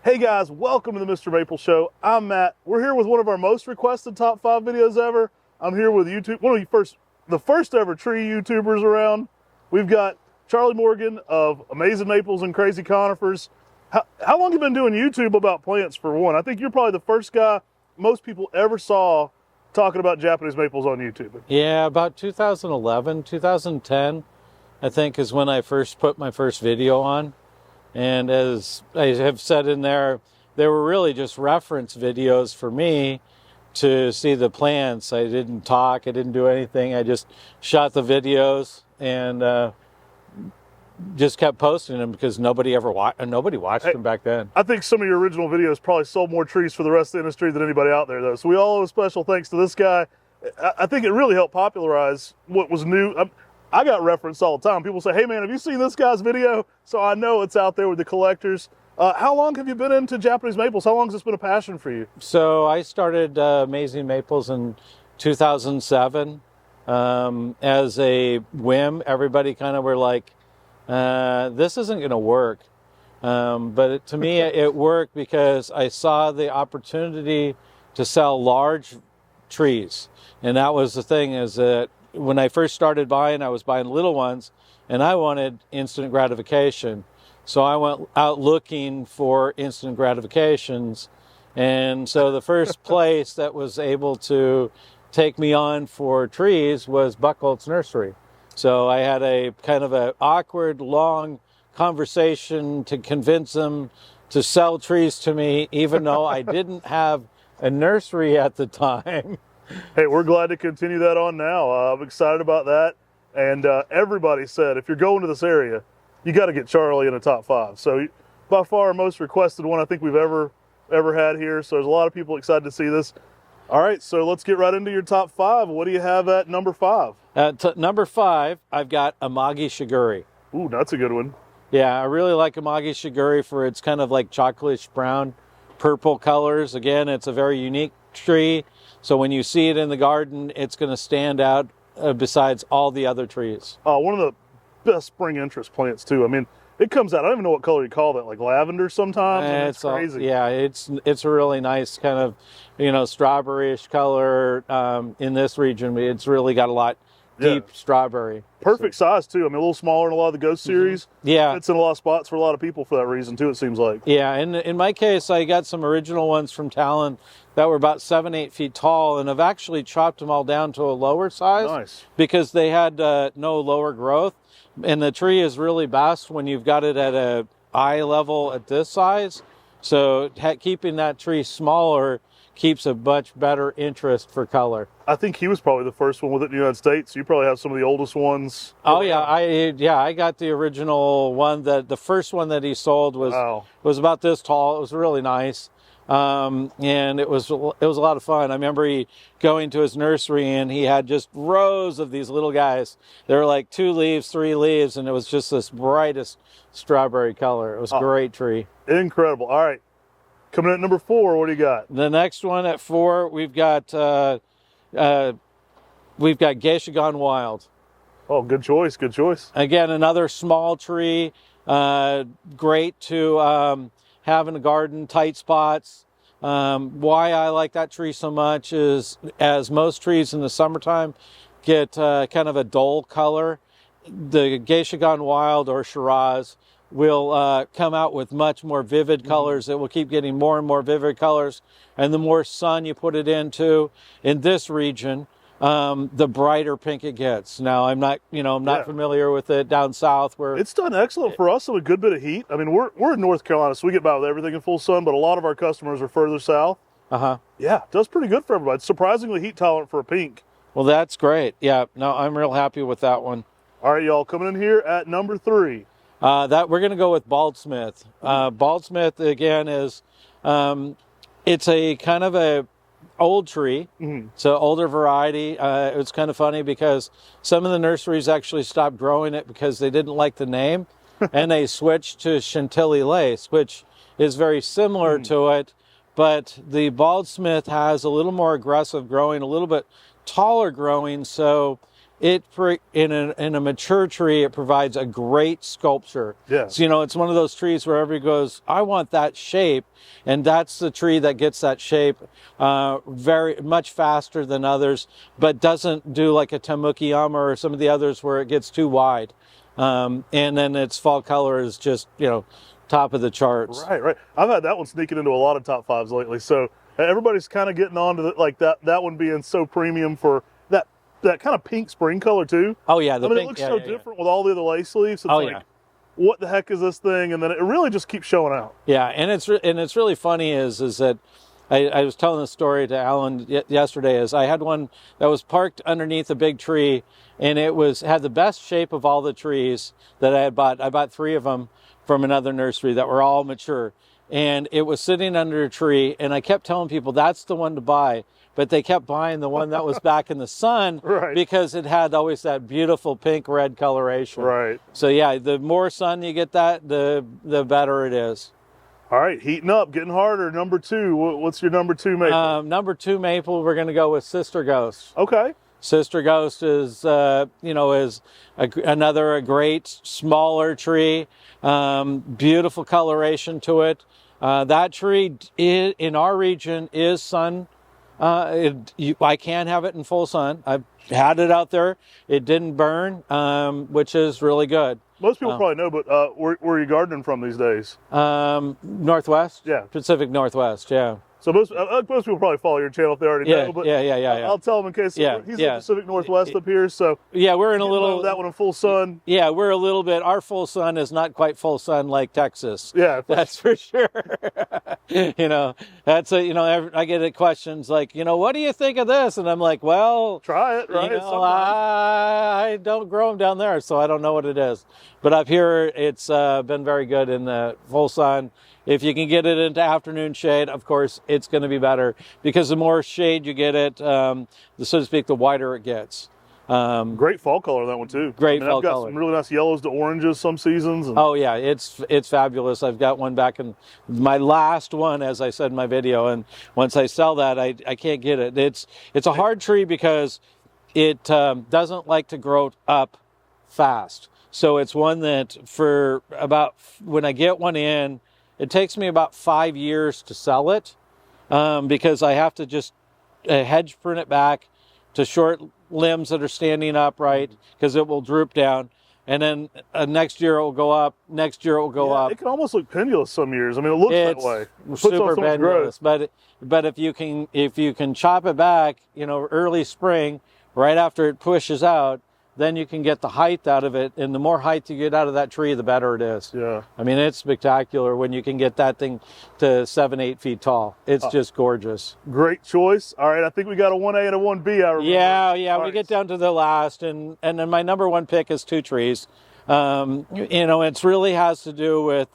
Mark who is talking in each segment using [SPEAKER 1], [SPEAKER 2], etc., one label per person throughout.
[SPEAKER 1] Hey guys, welcome to the Mr. Maple Show. I'm Matt. We're here with one of our most requested top 5 videos ever. I'm here with the first ever tree YouTubers around. We've got Charlie Morgan of Amazing Maples and Crazy Conifers. How long have you been doing YouTube about plants for one? I think you're probably the first guy most people ever saw talking about Japanese maples on YouTube.
[SPEAKER 2] Yeah, about 2011, 2010, I think is when I first put my first video on. And as I have said in there, they were really just reference videos for me to see the plants. I didn't talk, I didn't do anything. I just shot the videos and just kept posting them because nobody watched them back then.
[SPEAKER 1] I think some of your original videos probably sold more trees for the rest of the industry than anybody out there, though. So we all owe a special thanks to this guy. I think it really helped popularize what was new. I got referenced all the time. People say, hey man, have you seen this guy's video? So I know it's out there with the collectors. How long have you been into Japanese maples? How long has this been a passion for you?
[SPEAKER 2] So I started Amazing Maples in 2007 as a whim. Everybody kind of were like, this isn't going to work. But to me, it worked because I saw the opportunity to sell large trees. And that was the thing, is that when I first started buying, I was buying little ones and I wanted instant gratification. So I went out looking for instant gratifications. And so the first place that was able to take me on for trees was Buckholtz Nursery. So I had a kind of an awkward, long conversation to convince them to sell trees to me, even though I didn't have a nursery at the time.
[SPEAKER 1] Hey, we're glad to continue that on now. I'm excited about that. And everybody said, if you're going to this area, you got to get Charlie in the top 5. So by far our most requested one I think we've ever had here. So there's a lot of people excited to see this. All right, so let's get right into your top 5. What do you have at number 5?
[SPEAKER 2] At number 5, I've got Agi Shagui.
[SPEAKER 1] Ooh, that's a good one.
[SPEAKER 2] Yeah, I really like Agi Shagui for its kind of like chocolate brown, purple colors. Again, it's a very unique tree. So when you see it in the garden, it's going to stand out besides all the other trees.
[SPEAKER 1] One of the best spring interest plants too. I mean, it comes out, I don't even know what color you call that, like lavender sometimes. It's crazy.
[SPEAKER 2] Yeah, it's a really nice kind of, strawberry-ish color. In this region, it's really got a lot deep strawberry.
[SPEAKER 1] Perfect size too. I mean, a little smaller than a lot of the Ghost series.
[SPEAKER 2] Yeah.
[SPEAKER 1] It's in a lot of spots for a lot of people for that reason too, it seems like.
[SPEAKER 2] Yeah, in my case, I got some original ones from Talon that were about 7-8 feet tall, and I've actually chopped them all down to a lower size.
[SPEAKER 1] Nice.
[SPEAKER 2] Because they had no lower growth. And the tree is really best when you've got it at a eye level at this size. So keeping that tree smaller keeps a much better interest for color.
[SPEAKER 1] I think he was probably the first one with it in the United States. You probably have some of the oldest ones.
[SPEAKER 2] Oh yeah, I got the original one. The first one that he sold was about this tall. It was really nice. And it was a lot of fun. I remember going to his nursery and he had just rows of these little guys. They were like 2 leaves, 3 leaves, and it was just this brightest strawberry color. It was a great tree.
[SPEAKER 1] Incredible. All right. Coming in at number 4, what do you got?
[SPEAKER 2] The next one at 4, we've got Gagon Wild.
[SPEAKER 1] Oh, good choice. Good choice.
[SPEAKER 2] Again, another small tree. Great to have in a garden, tight spots. Why I like that tree so much is, as most trees in the summertime get kind of a dull color, the Gagon Wild or Shiraz will come out with much more vivid colors. It will keep getting more and more vivid colors, and the more sun you put it into in this region, the brighter pink it gets. Now, I'm not familiar with it down south where
[SPEAKER 1] it's done excellent for us with a good bit of heat. I mean, we're in North Carolina, so we get by with everything in full sun, but a lot of our customers are further south. Yeah, it does pretty good for everybody. It's surprisingly heat tolerant for a pink.
[SPEAKER 2] Well, that's great. Yeah, no, I'm real happy with that one.
[SPEAKER 1] All right, y'all, coming in here at number 3.
[SPEAKER 2] That we're going to go with Baldsmith. Baldsmith again is it's a kind of a old tree. It's an older variety. It's kind of funny because some of the nurseries actually stopped growing it because they didn't like the name, and they switched to Chantilly lace, which is very similar to it, but the Baldsmith has a little more aggressive growing, a little bit taller growing, so in a mature tree, it provides a great sculpture.
[SPEAKER 1] Yeah.
[SPEAKER 2] So, you know, it's one of those trees where everybody goes, I want that shape. And that's the tree that gets that shape very much faster than others, but doesn't do like a Tamukiyama or some of the others where it gets too wide. And then its fall color is just, you know, top of the charts.
[SPEAKER 1] Right, right. I've had that one sneaking into a lot of top fives lately. So everybody's kind of getting on to the, like that one being so premium for that kind of pink spring color too.
[SPEAKER 2] Oh yeah,
[SPEAKER 1] I mean, it looks so different with all the other lace leaves. It's
[SPEAKER 2] yeah.
[SPEAKER 1] What the heck is this thing? And then it really just keeps showing out.
[SPEAKER 2] Yeah, and it's really funny is that I was telling the story to Alan yesterday. Is I had one that was parked underneath a big tree, and it had the best shape of all the trees that I had bought. I bought 3 of them from another nursery that were all mature, and it was sitting under a tree. And I kept telling people that's the one to buy, but they kept buying the one that was back in the sun
[SPEAKER 1] Right.
[SPEAKER 2] because it had always that beautiful pink red coloration.
[SPEAKER 1] Right.
[SPEAKER 2] So yeah, the more sun you get that, the better it is.
[SPEAKER 1] All right, heating up, getting harder. Number 2. What's your number 2 maple?
[SPEAKER 2] Number 2 maple, we're going to go with Sister Ghost.
[SPEAKER 1] Okay.
[SPEAKER 2] Sister Ghost is, you know, is another great smaller tree, beautiful coloration to it. That tree in our region is sun. I can have it in full sun. I've had it out there. It didn't burn, which is really good.
[SPEAKER 1] Most people probably know, but where are you gardening from these days?
[SPEAKER 2] Northwest?
[SPEAKER 1] Yeah.
[SPEAKER 2] Pacific Northwest, yeah.
[SPEAKER 1] So most people probably follow your channel if they already know. But
[SPEAKER 2] Yeah.
[SPEAKER 1] I'll tell them in case he's in the Pacific Northwest up here. So
[SPEAKER 2] yeah, we're in a little
[SPEAKER 1] that one in full sun.
[SPEAKER 2] Yeah, we're a little bit. Our full sun is not quite full sun like Texas.
[SPEAKER 1] Yeah,
[SPEAKER 2] that's for sure. You know, that's you know, I get questions like, you know, what do you think of this? And I'm like, well,
[SPEAKER 1] try it, right?
[SPEAKER 2] You know, I don't grow them down there, so I don't know what it is. But up here, it's been very good in the full sun. If you can get it into afternoon shade, of course, it's going to be better because the more shade you get it, so to speak, the whiter it gets.
[SPEAKER 1] Great fall color, that one too.
[SPEAKER 2] Great fall
[SPEAKER 1] I've got
[SPEAKER 2] color.
[SPEAKER 1] some really nice yellows to oranges some seasons. And
[SPEAKER 2] oh yeah, it's fabulous. I've got one back in my last one, as I said in my video, and once I sell that, I can't get it. It's a hard tree because it doesn't like to grow up fast. So it's one that when I get one in, it takes me about 5 years to sell it because I have to just hedge prune it back to short limbs that are standing upright because it will droop down. And then next year it will go up. Next year it will go up.
[SPEAKER 1] It can almost look pendulous some years. I mean, it looks that way. It
[SPEAKER 2] super pendulous. But if you can chop it back, you know, early spring, right after it pushes out, then you can get the height out of it, and the more height you get out of that tree, the better it is.
[SPEAKER 1] Yeah.
[SPEAKER 2] I mean, it's spectacular when you can get that thing to 7-8 feet tall. It's just gorgeous.
[SPEAKER 1] Great choice. All right, I think we got a 1A and a 1B, I remember.
[SPEAKER 2] Yeah, we get down to the last, and then my number 1 pick is 2 trees. You know, it really has to do with,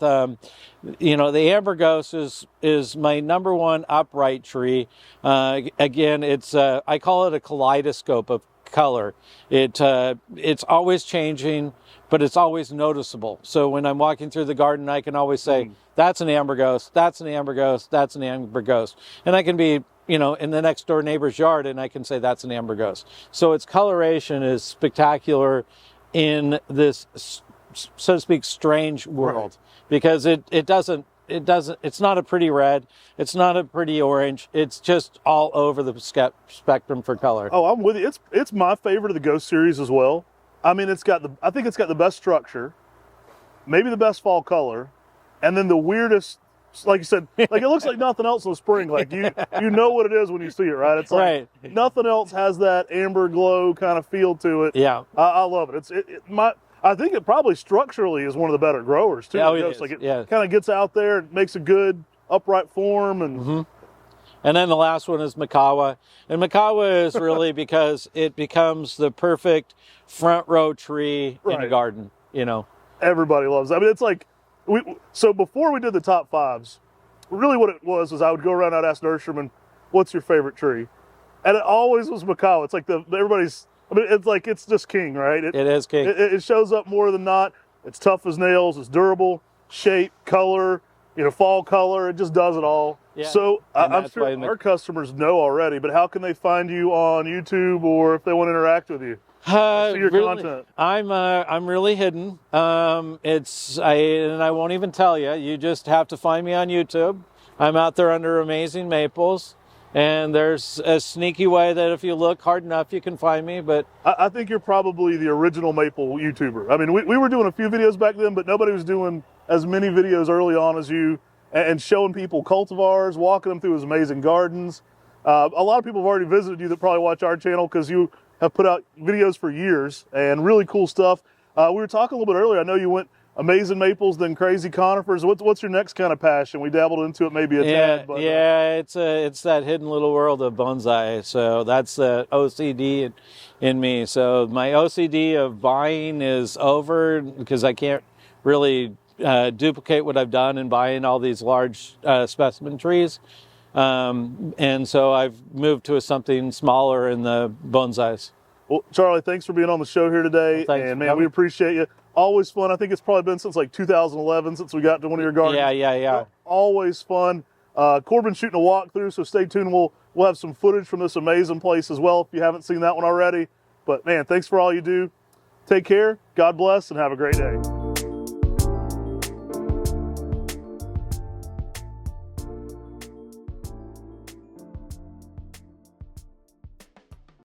[SPEAKER 2] you know, the amber ghost is my number 1 upright tree. Again, it's I call it a kaleidoscope of color. It's always changing, but it's always noticeable. So when I'm walking through the garden, I can always say, that's an amber ghost, that's an amber ghost, that's an amber ghost. And I can be, you know, in the next door neighbor's yard and I can say that's an amber ghost. So its coloration is spectacular in this, so to speak, strange world, because it's not a pretty red, it's not a pretty orange, it's just all over the spectrum for color.
[SPEAKER 1] Oh, I'm with you. It's my favorite of the Ghost series as well. I mean, I think it's got the best structure, maybe the best fall color, and then the weirdest, like you said, like it looks like nothing else in the spring. Like you know what it is when you see it, right? It's like nothing else has that amber glow kind of feel to it.
[SPEAKER 2] Yeah.
[SPEAKER 1] I love it. I think it probably structurally is one of the better growers too.
[SPEAKER 2] Yeah,
[SPEAKER 1] it kind of gets out there, it makes a good upright form, and
[SPEAKER 2] and then the last one is Maawa. And Maawa is really because it becomes the perfect front row tree in a garden. You know,
[SPEAKER 1] everybody loves it. I mean, it's like so before we did the top fives, really what it was I would go around, I'd ask nurserymen, "What's your favorite tree?" And it always was Maawa. It's like everybody's. I mean, it's like, it's just king, right? It
[SPEAKER 2] is king.
[SPEAKER 1] It shows up more than not. It's tough as nails. It's durable, shape, color, you know, fall color. It just does it all. Yeah. So I'm sure our customers know already, but how can they find you on YouTube or if they want to interact with you? see your
[SPEAKER 2] really,
[SPEAKER 1] content?
[SPEAKER 2] I'm really hidden. And I won't even tell you. You just have to find me on YouTube. I'm out there under Amazing Maples, and there's a sneaky way that if you look hard enough, you can find me. But
[SPEAKER 1] I think you're probably the original maple YouTuber. I mean, we were doing a few videos back then, but nobody was doing as many videos early on as you, and showing people cultivars, walking them through his amazing gardens. A lot of people have already visited you that probably watch our channel because you have put out videos for years and really cool stuff. We were talking a little bit earlier. I know you went amazing maples, then crazy conifers. What's your next kind of passion? We dabbled into it maybe a tad, but
[SPEAKER 2] it's that hidden little world of bonsai. So that's the OCD in me. So my OCD of buying is over because I can't really duplicate what I've done in buying all these large specimen trees. And so I've moved to something smaller in the bonsais.
[SPEAKER 1] Well, Charlie, thanks for being on the show here today.
[SPEAKER 2] Well, thanks
[SPEAKER 1] and
[SPEAKER 2] for
[SPEAKER 1] man,
[SPEAKER 2] coming.
[SPEAKER 1] we appreciate you. Always fun. I think it's probably been since like 2011 since we got to one of your gardens.
[SPEAKER 2] Yeah.
[SPEAKER 1] Always fun. Corbin's shooting a walkthrough, so stay tuned. We'll have some footage from this amazing place as well if you haven't seen that one already. But man, thanks for all you do. Take care. God bless, and have a great day.